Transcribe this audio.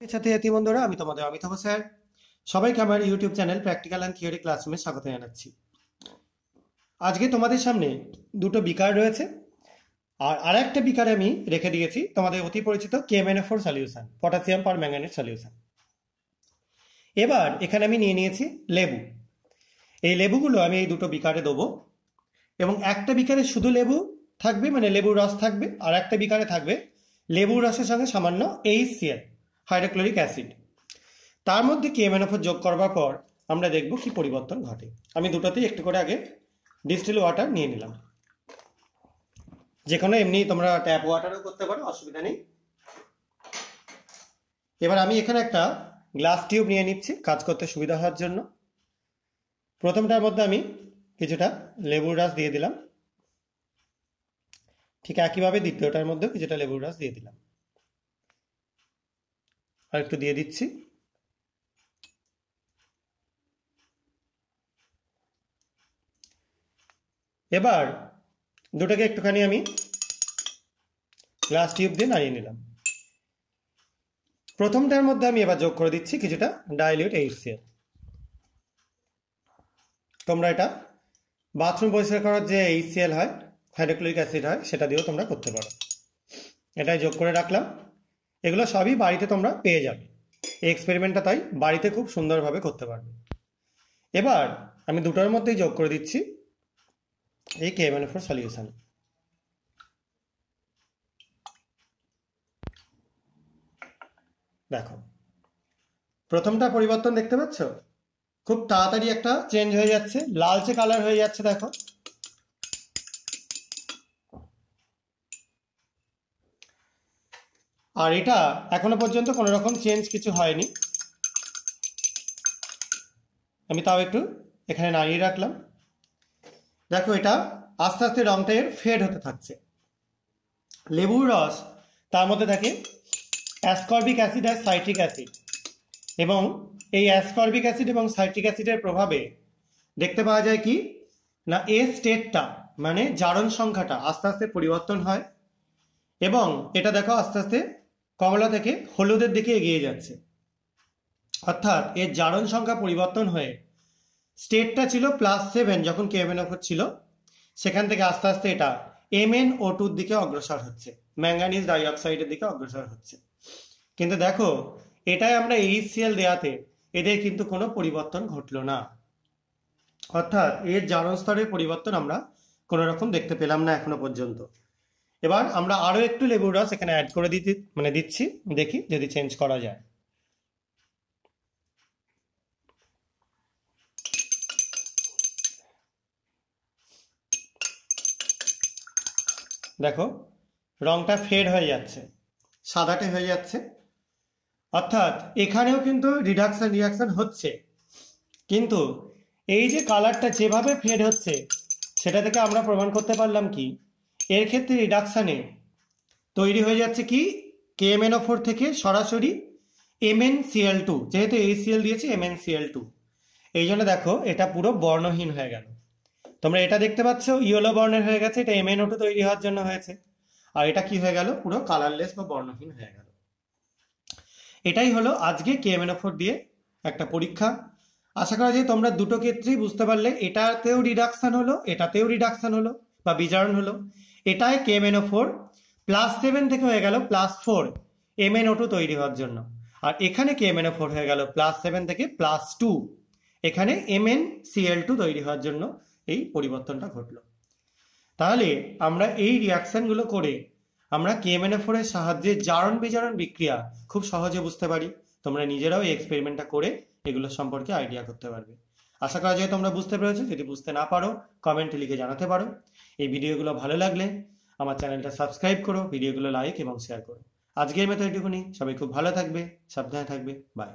ছাত্রছাত্রী বন্ধুরা, আমি তোমাদের অমিতাভ স্যার। সবাইকে আমার YouTube channel practical and theory ক্লাসরুমে স্বাগত জানাচ্ছি। আজকে তোমাদের সামনে দুটো বিকার রয়েছে, আর আরেকটা বিকারে আমি রেখে দিয়েছি তোমাদের অতি পরিচিত KMnO4 সলিউশন, পটাশিয়াম পার ম্যাঙ্গানেট সলিউশন। এবার এখানে আমি নিয়ে নিয়েছি লেবু। এই লেবুগুলো আমি এই দুটো বিকারে দেবো, এবং একটা বিকারে শুধু লেবু থাকবে, মানে লেবুর রস থাকবে, আর একটা বিকারে থাকবে লেবুর রসের সঙ্গে সামান্য HCl, হাইড্রোক্লোরিক অ্যাসিড। তার মধ্যে KMnO4 যোগ করবার পর আমরা দেখব কি পরিবর্তন ঘটে। আমি দুটোতেই একটু করে আগে ডিস্টিল ওয়াটার নিয়ে নিলাম। যে কোনো এমনি তোমরা ট্যাপ ওয়াটারও করতে পারো, অসুবিধা নেই। এবার আমি এখানে একটা গ্লাস টিউব নিয়ে নিচ্ছি কাজ করতে সুবিধা হওয়ার জন্য। প্রথমটার মধ্যে আমি কিছুটা লেবুর রস দিয়ে দিলাম, ঠিক একইভাবে দ্বিতীয়টার মধ্যেও কিছুটা লেবুর রস দিয়ে দিলাম, আর একটু দিয়ে দিচ্ছি। এবার দুটোকে একটুখানি আমি গ্লাস টিউব দিয়ে নাড়িয়ে নিলাম। প্রথমটার মধ্যে আমি এবার যোগ করে দিচ্ছি কিছুটা ডাইলিউট HCl। তোমরা এটা বাথরুম পরিষ্কার করার যে HCl হয়, হাইড্রোক্লোরিক অ্যাসিড হয়, সেটা দিয়েও তোমরা করতে পারো। এটাই যোগ করে রাখলাম। এগুলো সবই বাড়িতে তোমরা পেয়ে যাবে। এই এক্সপেরিমেন্টটা তাই বাড়িতে খুব সুন্দরভাবে করতে পারবে। এবার আমি দুটোর মধ্যেই যোগ করে দিচ্ছি এই KMnO4 সলিউশন। দেখো, প্রথমটা পরিবর্তন দেখতে পাচ্ছ, খুব তাড়াতাড়ি একটা চেঞ্জ হয়ে যাচ্ছে, লালচে কালার হয়ে যাচ্ছে। দেখো, আর এটা এখনো পর্যন্ত কোনো রকম চেঞ্জ কিছু হয়নি। আমি তাও একটু এখানে নাড়িয়ে রাখলাম। দেখো, এটা আস্তে আস্তে রংটা এর ফেড হতে থাকছে। লেবুর রস, তার মধ্যে থাকে অ্যাসকর্বিক অ্যাসিড আর সাইট্রিক অ্যাসিড, এবং এই অ্যাসকর্বিক অ্যাসিড এবং সাইট্রিক অ্যাসিডের প্রভাবে দেখতে পাওয়া যায় কি না, এ স্টেটটা মানে জারণ সংখ্যাটা আস্তে আস্তে পরিবর্তন হয়, এবং এটা দেখো আস্তে আস্তে কমলা থেকে হলুদের দিকে এগিয়ে যাচ্ছে। অর্থাৎ এর জারণ সংখ্যা পরিবর্তন হয়ে স্টেটটা ছিল +7 যখন KMnO4 ছিল, সেখান থেকে আস্তে আস্তে এটা MnO2 দিকে অগ্রসর হচ্ছে, ম্যাঙ্গানিজ ডাইঅক্সাইডের দিকে অগ্রসর হচ্ছে। কিন্তু দেখো, এটাই আমরা HCl দেওয়াতে এদের কিন্তু কোনো পরিবর্তন ঘটলো না। অর্থাৎ এর জারণ স্তরের পরিবর্তন আমরা কোনো রকম দেখতে পেলাম না এখনো পর্যন্ত। এবার আমরা আরো একটু লেবুর রস এখানে অ্যাড করে দিচ্ছি, দেখি যদি চেঞ্জ করা যায়। দেখো, রংটা ফেড হয়ে যাচ্ছে, সাদাটে হয়ে যাচ্ছে। অর্থাৎ এখানেও কিন্তু রিয়াকশন হচ্ছে, কিন্তু এই যে কালারটা যেভাবে ফেড হচ্ছে, সেটা থেকে আমরা প্রমাণ করতে পারলাম কি এর ক্ষেত্রে রিডাকশানে তৈরি হয়ে যাচ্ছে কি KMnO4 থেকে সরাসরি MnCl2, যেহেতু HCl দিয়েছি MnCl2, এই জন্য দেখো এটা পুরো বর্ণহীন হয়ে গেল। তোমরা এটা দেখতে পাচ্ছ ইয়েলো বর্ণের হয়ে গেছে, এটা MnO2 তৈরি হওয়ার জন্য হয়েছে। আর এটা কি হয়ে গেল, পুরো কালারলেস বা বর্ণহীন হয়ে গেল। এটাই হলো আজকে KMnO4 দিয়ে একটা পরীক্ষা। আশা করা যায় তোমরা দুটো ক্ষেত্রেই বুঝতে পারলে, এটাতেও রিডাকশন হলো, এটাতেও রিডাকশন হলো বা বিজারণ হলো। এটাই KMnO4 +7 থেকে হয়ে গেল +4 MnO2 তৈরি হওয়ার জন্য, আর এখানে KMnO4 হয়ে গেল +7 থেকে +2, এখানে MnCl2 তৈরি হওয়ার জন্য এই পরিবর্তনটা ঘটলো। তাহলে আমরা এই রিয়াকশনগুলো করে আমরা KMnO4 এর সাহায্যে জারণ বিজারণ বিক্রিয়া খুব সহজে বুঝতে পারি। তোমরা নিজেরাও এই এক্সপেরিমেন্টটা করে এগুলো সম্পর্কে আইডিয়া করতে পারবে। আশা করা যায় তোমরা বুঝতে পেরেছো। যদি বুঝতে না পারো কমেন্টে লিখে জানাতে পারো। এই ভিডিওগুলো ভালো লাগলে আমার চ্যানেলটা সাবস্ক্রাইব করো, ভিডিওগুলো লাইক এবং শেয়ার করো। আজকের মতো এটুকুনি। সবাই খুব ভালো থাকবে, সাবধানে থাকবে। বাই।